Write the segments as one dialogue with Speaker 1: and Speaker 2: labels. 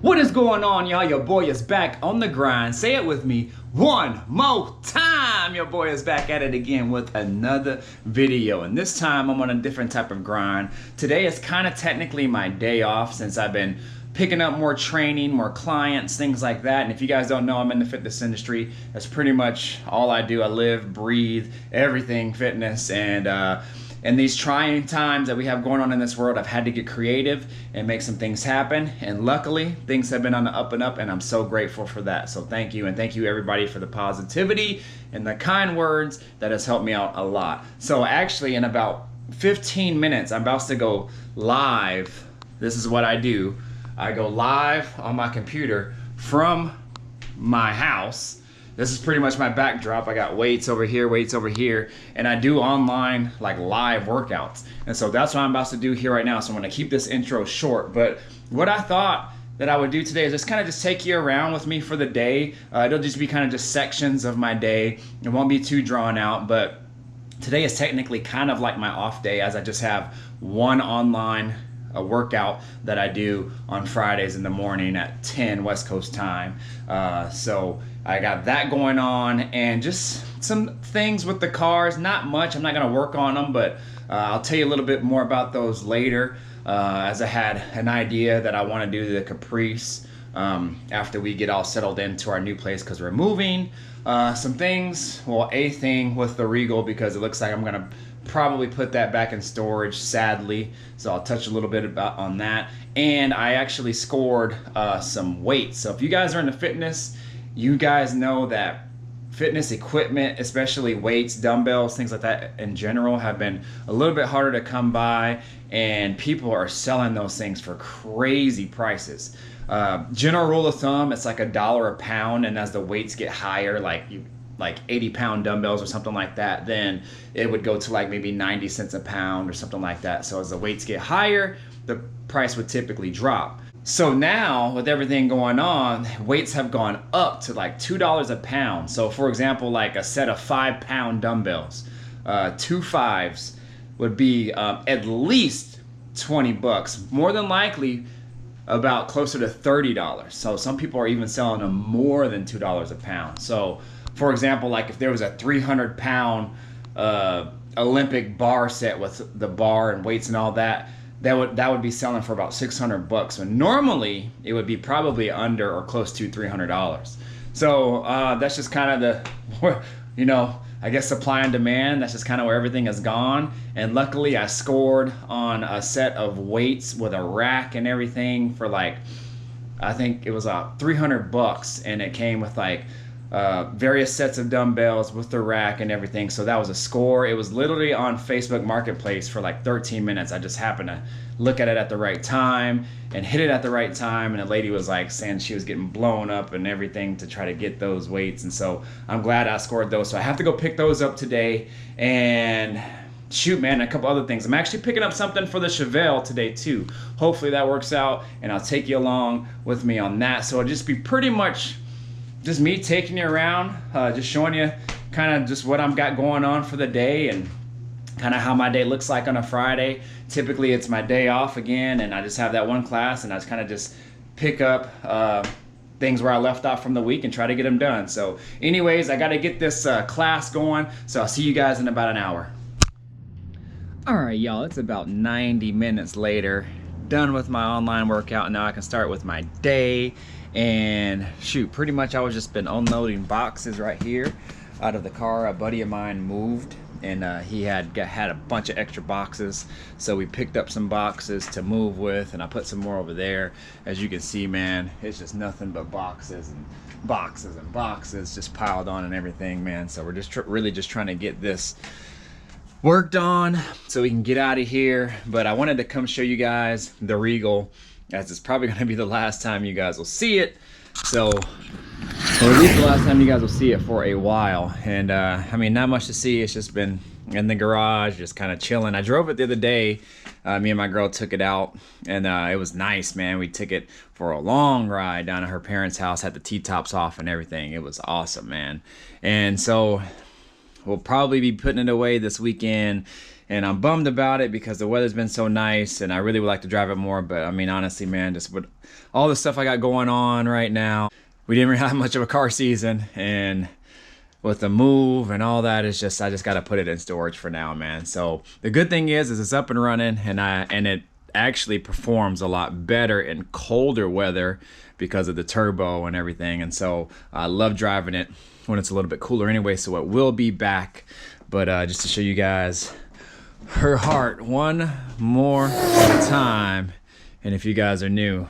Speaker 1: What is going on, y'all? Your boy is back on the grind. Say it with me one more time. Your boy is back at it again with another video. And this time I'm on a different type of grind. Today is kind of technically my day off since I've been picking up more training, more clients, things like that. And if you guys don't know, I'm in the fitness industry. That's pretty much all I do. I live, breathe, everything fitness. And these trying times that we have going on in this world, I've had to get creative and make some things happen. And luckily, things have been on the up and up, and I'm so grateful for that. So thank you, and thank you everybody for the positivity and the kind words. That has helped me out a lot. So actually, in about 15 minutes, I'm about to go live. This is what I do. I go live on my computer from my house. This is pretty much my backdrop. I got weights over here, and I do online like live workouts. And so that's what I'm about to do here right now. So I'm gonna keep this intro short, but what I thought that I would do today is just take you around with me for the day. It'll just be kind of just sections of my day. It won't be too drawn out, but today is technically kind of like my off day, as I just have one online workout that I do on Fridays in the morning at 10 West Coast time. So I got that going on, and just some things with the cars. Not much. I'm not going to work on them, but I'll tell you a little bit more about those later, as I had an idea that I want to do the Caprice after we get all settled into our new place, because we're moving. Some things, well, a thing with the Regal, because it looks like I'm going to probably put that back in storage, sadly. So I'll touch a little bit on that. And I actually scored some weights. So if you guys are into fitness, you guys know that fitness equipment, especially weights, dumbbells, things like that in general, have been a little bit harder to come by, and people are selling those things for crazy prices. General rule of thumb, it's like $1 a pound, and as the weights get higher, like 80-pound dumbbells or something like that, then it would go to like maybe 90 cents a pound or something like that. So as the weights get higher, the price would typically drop. So now, with everything going on, weights have gone up to like $2 a pound. So for example, like a set of 5-pound dumbbells, 2 5s would be at least 20 bucks. More than likely about closer to $30. So some people are even selling them more than $2 a pound. So for example, like if there was a 300-pound Olympic bar set with the bar and weights and all that, that would be selling for about 600 bucks. So normally it would be probably under or close to $300. So that's just kind of the, I guess supply and demand. That's just kind of where everything has gone. And luckily I scored on a set of weights with a rack and everything for like, I think it was 300 bucks, and it came with like various sets of dumbbells with the rack and everything. So that was a score. It was literally on Facebook Marketplace for like 13 minutes. I just happened to look at it at the right time and hit it at the right time, and the lady was like saying she was getting blown up and everything to try to get those weights. And so I'm glad I scored those. So I have to go pick those up today, and shoot, man, a couple other things. I'm actually picking up something for the Chevelle today too. Hopefully that works out, and I'll take you along with me on that. So it'll just be pretty much just me taking you around, just showing you kind of just what I've got going on for the day, and kind of how my day looks like on a Friday. Typically it's my day off again, and I just have that one class, and I just kind of just pick up things where I left off from the week and try to get them done. So anyways, I got to get this class going, so I'll see you guys in about an hour. All right, y'all, it's about 90 minutes later, done with my online workout, and now I can start with my day. And shoot, pretty much I was just been unloading boxes right here out of the car. A buddy of mine moved, and he had a bunch of extra boxes, so we picked up some boxes to move with, and I put some more over there. As you can see, man, it's just nothing but boxes and boxes and boxes just piled on and everything, man. So we're just really just trying to get this worked on so we can get out of here. But I wanted to come show you guys the Regal, as it's probably going to be the last time you guys will see it. So, or at least the last time you guys will see it for a while. And I mean, not much to see. It's just been in the garage, just kind of chilling. I drove it the other day. Me and my girl took it out, and it was nice, man. We took it for a long ride down to her parents' house, had the T-tops off and everything. It was awesome, man. And so we'll probably be putting it away this weekend and I'm bummed about it because the weather's been so nice and I really would like to drive it more. But I mean, honestly, man, just with all the stuff I got going on right now, we didn't really have much of a car season, and with the move and all that, it's just, I just got to put it in storage for now, man. So the good thing is it's up and running, and it actually performs a lot better in colder weather because of the turbo and everything. And so I love driving it when it's a little bit cooler anyway, so it will be back. But just to show you guys her heart one more time, and if you guys are new,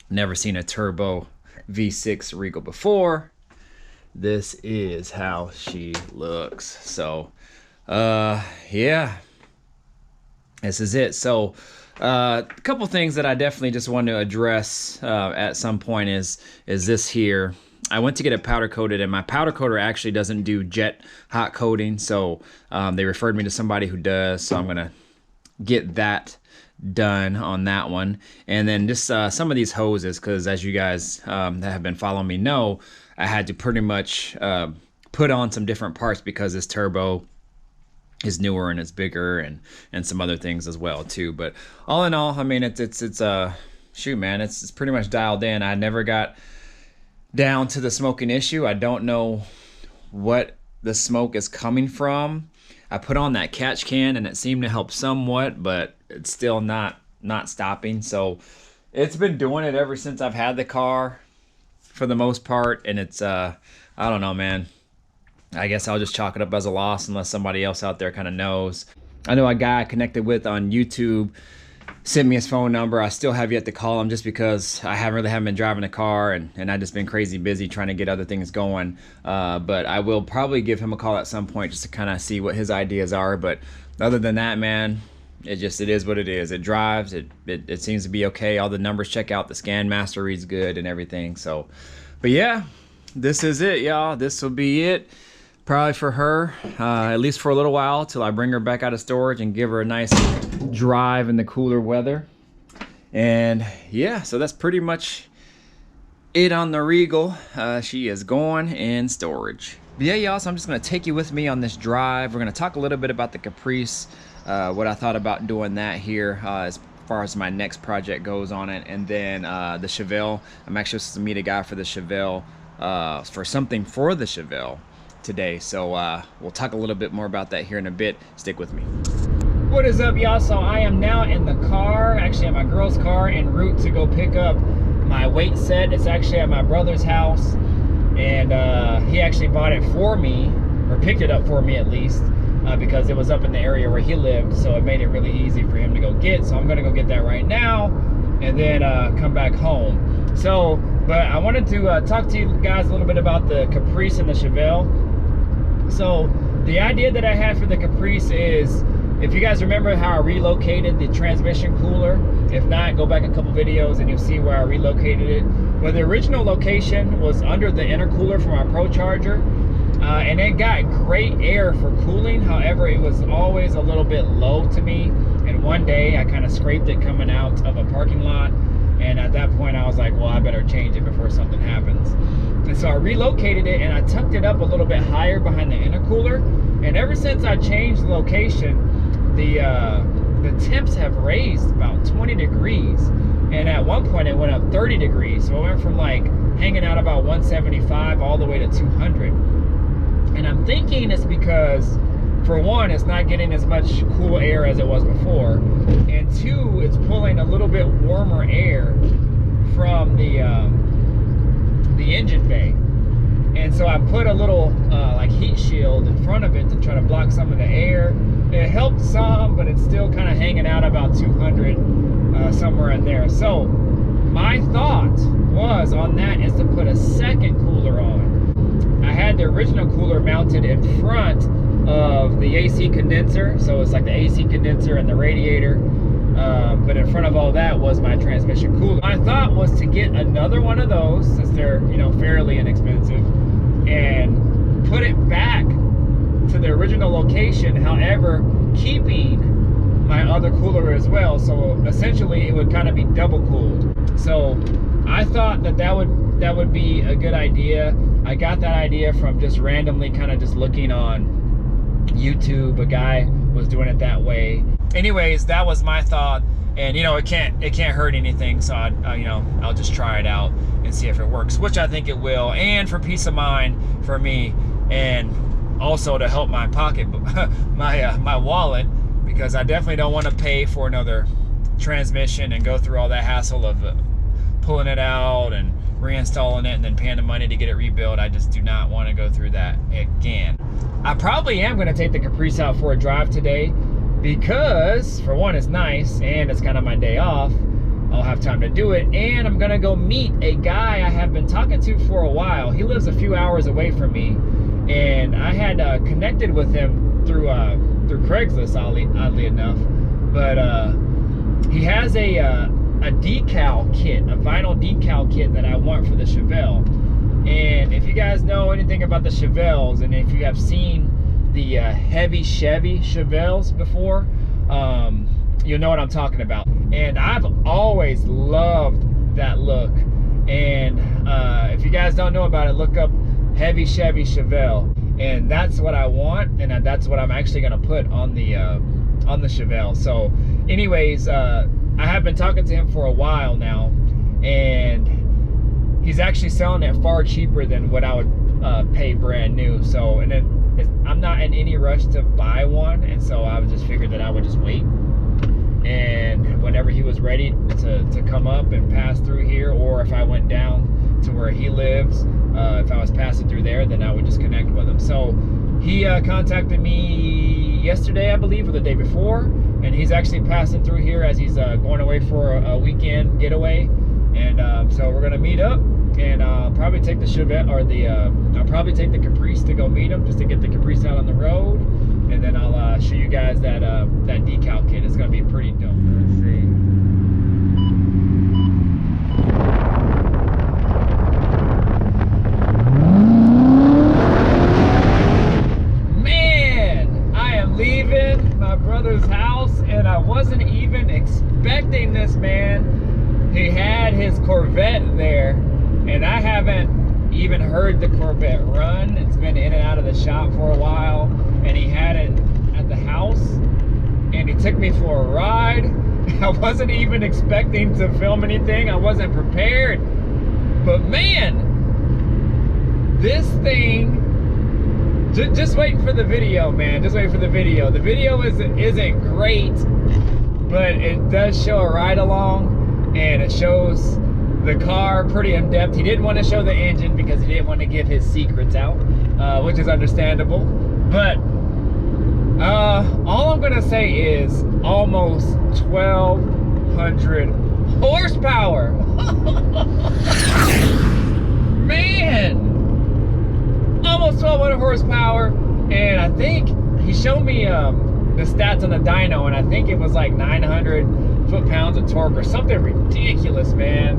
Speaker 1: never seen a turbo V6 Regal before, this is how she looks. So yeah, this is it. So a couple things that I definitely just want to address at some point is this here. I went to get it powder coated, and my powder coater actually doesn't do jet hot coating, so they referred me to somebody who does, so I'm gonna get that done on that one. And then just some of these hoses, because as you guys that have been following me know, I had to pretty much put on some different parts because this turbo is newer and it's bigger, and some other things as well too. But all in all, I mean, it's shoot, man, it's pretty much dialed in. I never got down to the smoking issue. I don't know what the smoke is coming from. I put on that catch can and it seemed to help somewhat, but it's still not stopping. So it's been doing it ever since I've had the car for the most part, and it's I don't know, man. I guess I'll just chalk it up as a loss unless somebody else out there kind of knows. I know a guy I connected with on YouTube sent me his phone number. I still have yet to call him just because I haven't been driving a car, and I've just been crazy busy trying to get other things going. But I will probably give him a call at some point just to kind of see what his ideas are. But other than that, man, it is what it is. It drives, it seems to be okay. All the numbers check out, the scan master reads good and everything. So, but yeah, this is it, y'all. This will be it probably for her, at least for a little while, till I bring her back out of storage and give her a nice drive in the cooler weather. And yeah, so that's pretty much it on the Regal. She is going in storage. But yeah, y'all, so I'm just gonna take you with me on this drive. We're gonna talk a little bit about the Caprice, what I thought about doing that here as far as my next project goes on it, and then the Chevelle. I'm actually supposed to meet a guy for the Chevelle, for something for the Chevelle today. So we'll talk a little bit more about that here in a bit. Stick with me. What is up, y'all? So I am now in the car, actually at my girl's car, en route to go pick up my weight set. It's actually at my brother's house, and he actually bought it for me, or picked it up for me at least, because it was up in the area where he lived, so it made it really easy for him to go get. So I'm gonna go get that right now and then come back home. So, but I wanted to talk to you guys a little bit about the Caprice and the Chevelle. So the idea that I had for the Caprice is, if you guys remember how I relocated the transmission cooler, if not, go back a couple videos and you'll see where I relocated it. Well, the original location was under the intercooler from our Pro Charger, and it got great air for cooling. However, it was always a little bit low to me, and one day I kind of scraped it coming out of a parking lot, and at that point I was like, well, I better change it before something happens. And so I relocated it and I tucked it up a little bit higher behind the intercooler, and ever since I changed the location, the temps have raised about 20 degrees, and at one point it went up 30 degrees. So it went from like hanging out about 175 all the way to 200. And I'm thinking it's because, for one, it's not getting as much cool air as it was before, and two, it's pulling a little bit warmer air from the engine bay. And so I put a little like heat shield in front of it to try to block some of the air. It helped some, but it's still kind of hanging out about 200, somewhere in there. So my thought was on that is to put a second cooler on. I had the original cooler mounted in front of the AC condenser, so it's like the AC condenser and the radiator, but in front of all that was my transmission cooler. My thought was to get another one of those, since they're, you know, fairly inexpensive, and put it back to the original location, however keeping my other cooler as well. So essentially it would kind of be double cooled. So I thought that would be a good idea. I got that idea from just randomly kind of just looking on YouTube, a guy was doing it that way. Anyways, that was my thought, and you know, it can't hurt anything, so I'll just try it out and see if it works, which I think it will, and for peace of mind for me, and also to help my pocket, my wallet, because I definitely don't want to pay for another transmission and go through all that hassle of pulling it out and reinstalling it and then paying the money to get it rebuilt. I just do not want to go through that again. I probably am going to take the Caprice out for a drive today because, for one, it's nice and it's kind of my day off. I'll have time to do it, and I'm going to go meet a guy I have been talking to for a while. He lives a few hours away from me, and I had connected with him through Craigslist, oddly enough. But he has a decal kit, a vinyl decal kit that I want for the Chevelle. And if you guys know anything about the Chevelles, and if you have seen the Heavy Chevy Chevelles before, you'll know what I'm talking about. And I've always loved that look. And if you guys don't know about it, look up Heavy Chevy Chevelle. And that's what I want, and that's what I'm actually gonna put on the Chevelle. So anyways, I have been talking to him for a while now, and he's actually selling it far cheaper than what I would pay brand new. So, and then I'm not in any rush to buy one, and so I just figured that I would just wait, and whenever he was ready to come up and pass through here, or if I went down to where he lives, if I was passing through there, then I would just connect with him. So he contacted me yesterday, I believe, or the day before, and he's actually passing through here as he's going away for a weekend getaway. And so we're gonna meet up, and I'll probably take the Chevette, or I'll probably take the Caprice to go meet him, just to get the Caprice out on the road, and then I'll show you guys that that decal kit. It's gonna be pretty dope. Let's see. Leaving my brother's house, and I wasn't even expecting this, man. He had his Corvette there, and I haven't even heard the Corvette run. It's been in and out of the shop for a while, and he had it at the house, and he took me for a ride. I wasn't even expecting to film anything. I wasn't prepared, but man, this thing, just waiting for the video, man. Just waiting for the video. The video isn't great, but it does show a ride along, and it shows the car pretty in depth. He didn't want to show the engine because he didn't want to give his secrets out, which is understandable. But all I'm gonna say is almost 1,200 horsepower. Man! Almost 1,200 horsepower, and I think he showed me the stats on the dyno, and I think it was like 900 foot-pounds of torque or something ridiculous, man.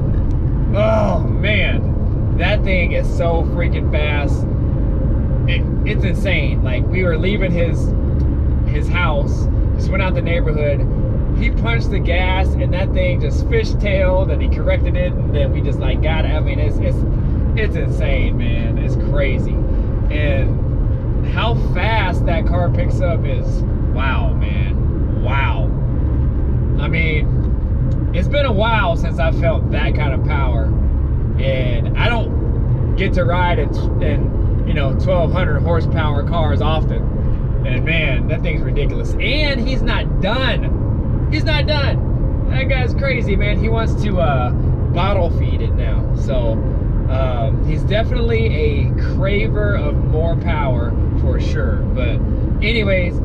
Speaker 1: Oh man, that thing is so freaking fast. It's insane. Like, we were leaving his house, just went out the neighborhood. He punched the gas, and that thing just fishtailed, and he corrected it, and then we just like got it. I mean, it's insane, man. It's crazy. And how fast that car picks up is wow, man. Wow. I mean, it's been a while since I felt that kind of power, and I don't get to ride in 1,200 horsepower cars often. And man, that thing's ridiculous. And he's not done. He's not done. That guy's crazy, man. He wants to bottle feed it now. So he's definitely a craver of more power for sure. But anyways,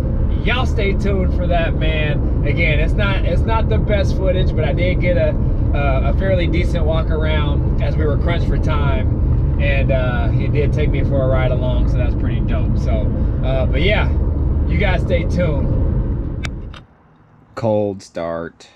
Speaker 1: y'all stay tuned for that, man. Again, it's not the best footage, but I did get a fairly decent walk around as we were crunched for time, and he did take me for a ride along, so that's pretty dope. So but yeah, you guys stay tuned. Cold start.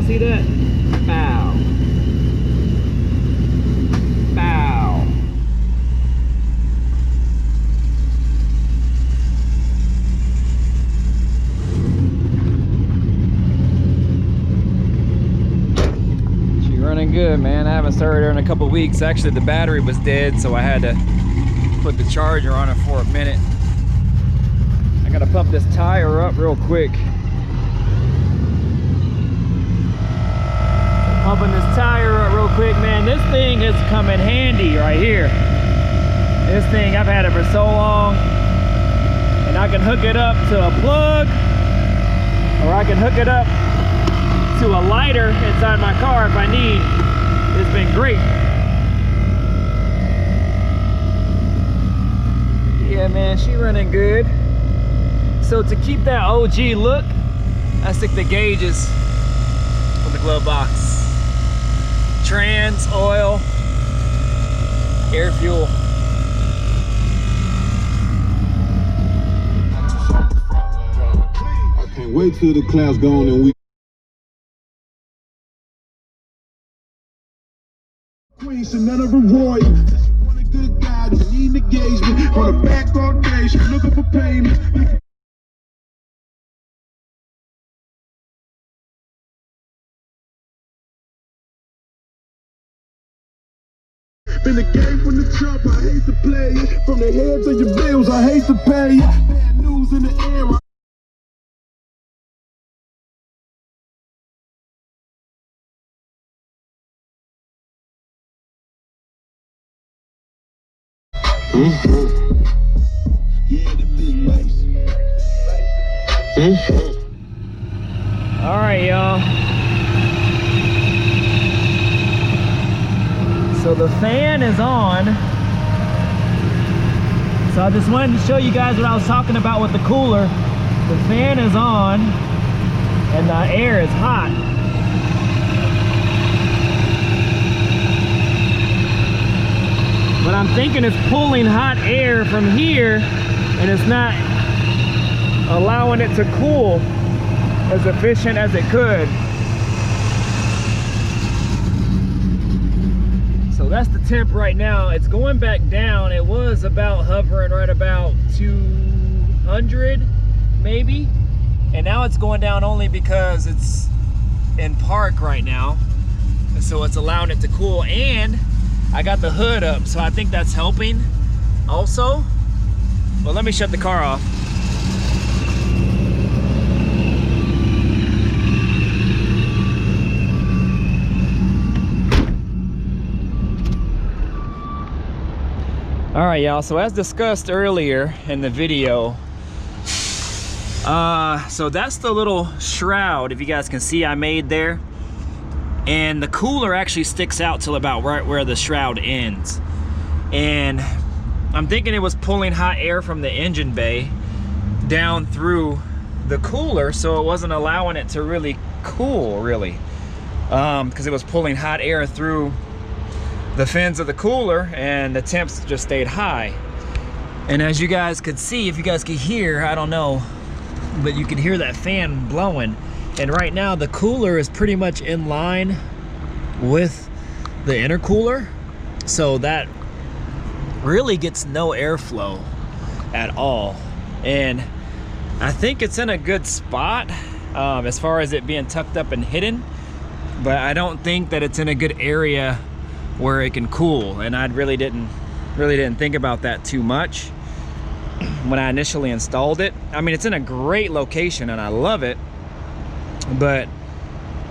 Speaker 1: see that? Bow. Bow. She's running good, man. I haven't started her in a couple weeks. Actually, the battery was dead, so I had to put the charger on it for a minute. I gotta pump this tire up real quick. Pumping this tire up real quick, man. This thing has come in handy right here. This thing, I've had it for so long, and I can hook it up to a plug, or I can hook it up to a lighter inside my car if I need. It's been great. Yeah, man, she running good. So to keep that OG look, I stick the gauges on the glove box. Trans, oil, air fuel.
Speaker 2: I can't wait till the clouds gone and we Queen, so none of a royal. She want a good guy, doesn't need engagement. On the back all day, she looking for payment. Been a game from the jump, I hate to play it. From the heads of your bills, I hate to pay it. Bad news in the air. Yeah, the big bass.
Speaker 1: All right, y'all. So the fan is on. So I just wanted to show you guys what I was talking about with the cooler. The fan is on and the air is hot. But I'm thinking it's pulling hot air from here and it's not allowing it to cool as efficient as it could. So that's the temp right now. It's going back down. It was about hovering right about 200 maybe. And now it's going down only because it's in park right now. So it's allowing it to cool, and I got the hood up, so I think that's helping also. Well, let me shut the car off. All right, y'all, so as discussed earlier in the video, so that's the little shroud, if you guys can see, I made there. And the cooler actually sticks out till about right where the shroud ends. And I'm thinking it was pulling hot air from the engine bay down through the cooler, so it wasn't allowing it to really cool, really. Because it was pulling hot air through the fins of the cooler, and the temps just stayed high. And as you guys could see, if you guys could hear, I don't know, but you could hear that fan blowing. And right now the cooler is pretty much in line with the intercooler, so that really gets no airflow at all. And I think it's in a good spot as far as it being tucked up and hidden, but I don't think that it's in a good area where it can cool. And I really didn't think about that too much when I initially installed it. I mean, it's in a great location and I love it, but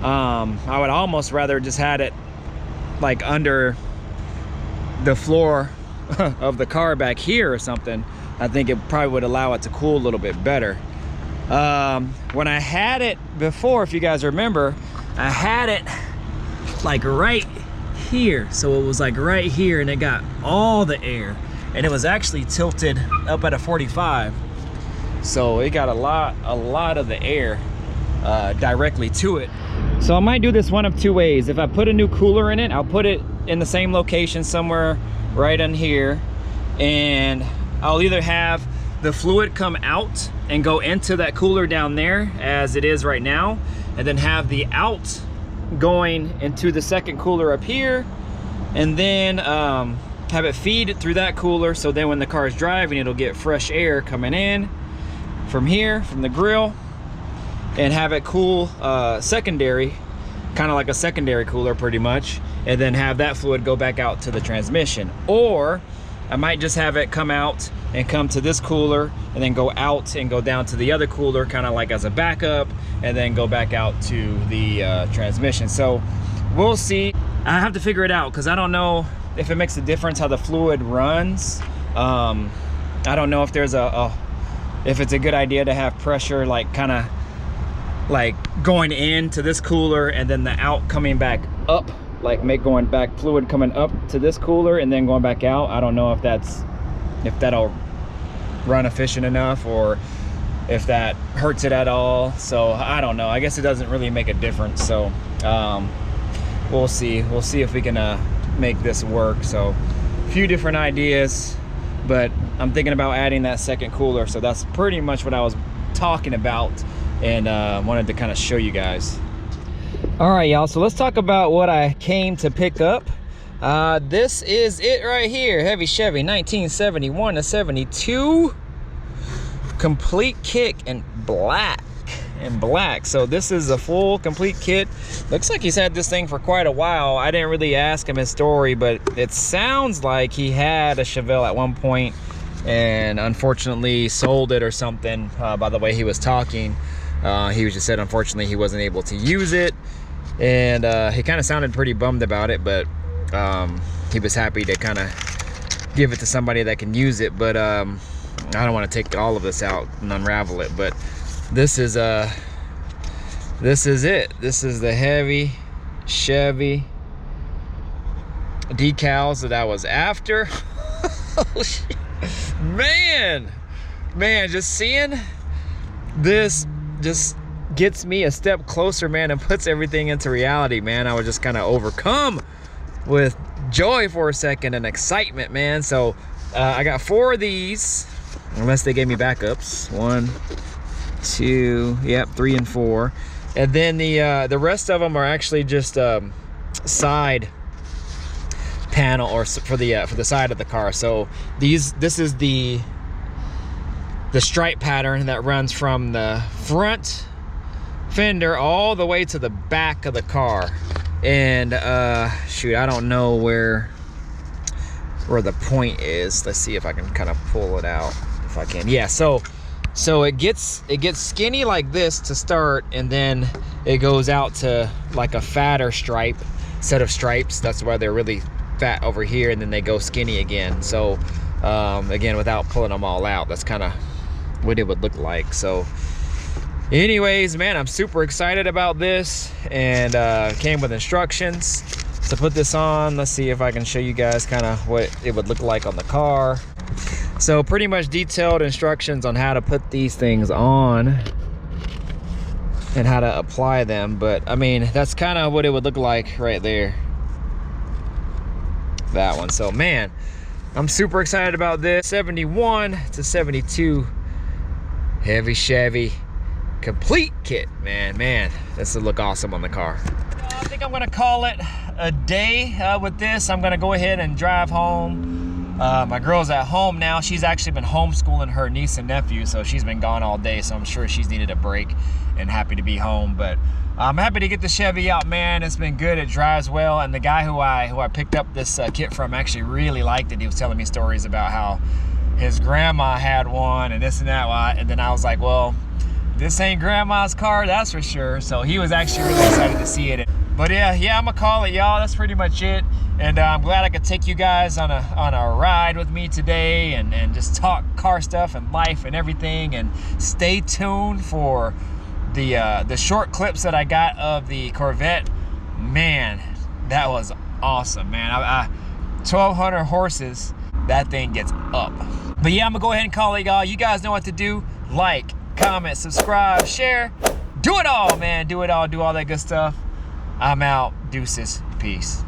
Speaker 1: I would almost rather just had it like under the floor of the car back here or something. I think it probably would allow it to cool a little bit better. When I had it before, if you guys remember, I had it like right here, so it was like right here, and it got all the air, and it was actually tilted up at a 45, so it got a lot of the air directly to it. So I might do this one of two ways. If I put a new cooler in it, I'll put it in the same location somewhere right in here, and I'll either have the fluid come out and go into that cooler down there as it is right now, and then have the out going into the second cooler up here, and then have it feed through that cooler, so then when the car is driving, it'll get fresh air coming in from here, from the grill, and have it cool secondary, kind of like a secondary cooler pretty much, and then have that fluid go back out to the transmission. Or I might just have it come out and come to this cooler and then go out and go down to the other cooler, kind of like as a backup, and then go back out to the transmission. So we'll see. I have to figure it out because I don't know if it makes a difference how the fluid runs. I don't know if there's if it's a good idea to have pressure like kind of like going into this cooler and then the out coming back up, like going back fluid coming up to this cooler and then going back out. I don't know if that'll run efficient enough or if that hurts it at all. So I don't know. I guess it doesn't really make a difference. So we'll see if we can make this work. So a few different ideas, but I'm thinking about adding that second cooler. So that's pretty much what I was talking about, and wanted to kind of show you guys. All right, y'all, so let's talk about what I came to pick up. This is it right here. Heavy Chevy 1971 to 72, complete kit in black. So this is a full complete kit. Looks like he's had this thing for quite a while. I didn't really ask him his story, but it sounds like he had a Chevelle at one point and unfortunately sold it or something. By the way he was talking, he just said unfortunately he wasn't able to use it, and he kind of sounded pretty bummed about it, but he was happy to kind of give it to somebody that can use it. But I don't want to take all of this out and unravel it, but this is it. This is the Heavy Chevy decals that I was after. Oh, shit. Man, just seeing this just gets me a step closer, man, and puts everything into reality, man. I was just kind of overcome with joy for a second and excitement, man. So I got 4 of these, unless they gave me backups. 1, 2, yep, 3 and 4, and then the rest of them are actually just side panel, or for the side of the car. So this is the stripe pattern that runs from the front fender all the way to the back of the car. And shoot, I don't know where the point is. Let's see if I can kind of pull it out, if I can. Yeah, so it gets skinny like this to start, and then it goes out to like a fatter set of stripes. That's why they're really fat over here, and then they go skinny again. So again, without pulling them all out, that's kind of what it would look like. So anyways, man, I'm super excited about this, and came with instructions to put this on. Let's see if I can show you guys kind of what it would look like on the car. So pretty much detailed instructions on how to put these things on and how to apply them. But I mean, that's kind of what it would look like right there, that one. So man, I'm super excited about this 71 to 72 Heavy Chevy complete kit, man. This will look awesome on the car. I think I'm gonna call it a day with this. I'm gonna go ahead and drive home. My girl's at home now. She's actually been homeschooling her niece and nephew, so she's been gone all day, so I'm sure she's needed a break and happy to be home. But I'm happy to get the Chevy out, man. It's been good. It drives well, and the guy who I picked up this kit from actually really liked it. He was telling me stories about how his grandma had one and this and that, and then I was like, well, this ain't grandma's car, that's for sure. So he was actually really excited to see it. But yeah, I'm gonna call it, y'all. That's pretty much it. And I'm glad I could take you guys on a ride with me today, and just talk car stuff and life and everything. And stay tuned for the short clips that I got of the Corvette. Man, that was awesome, man. 1,200 horses, that thing gets up. But yeah, I'm gonna go ahead and call it, y'all. You guys know what to do. Like, comment, subscribe, share. Do it all, man. Do it all. Do all that good stuff. I'm out. Deuces. Peace.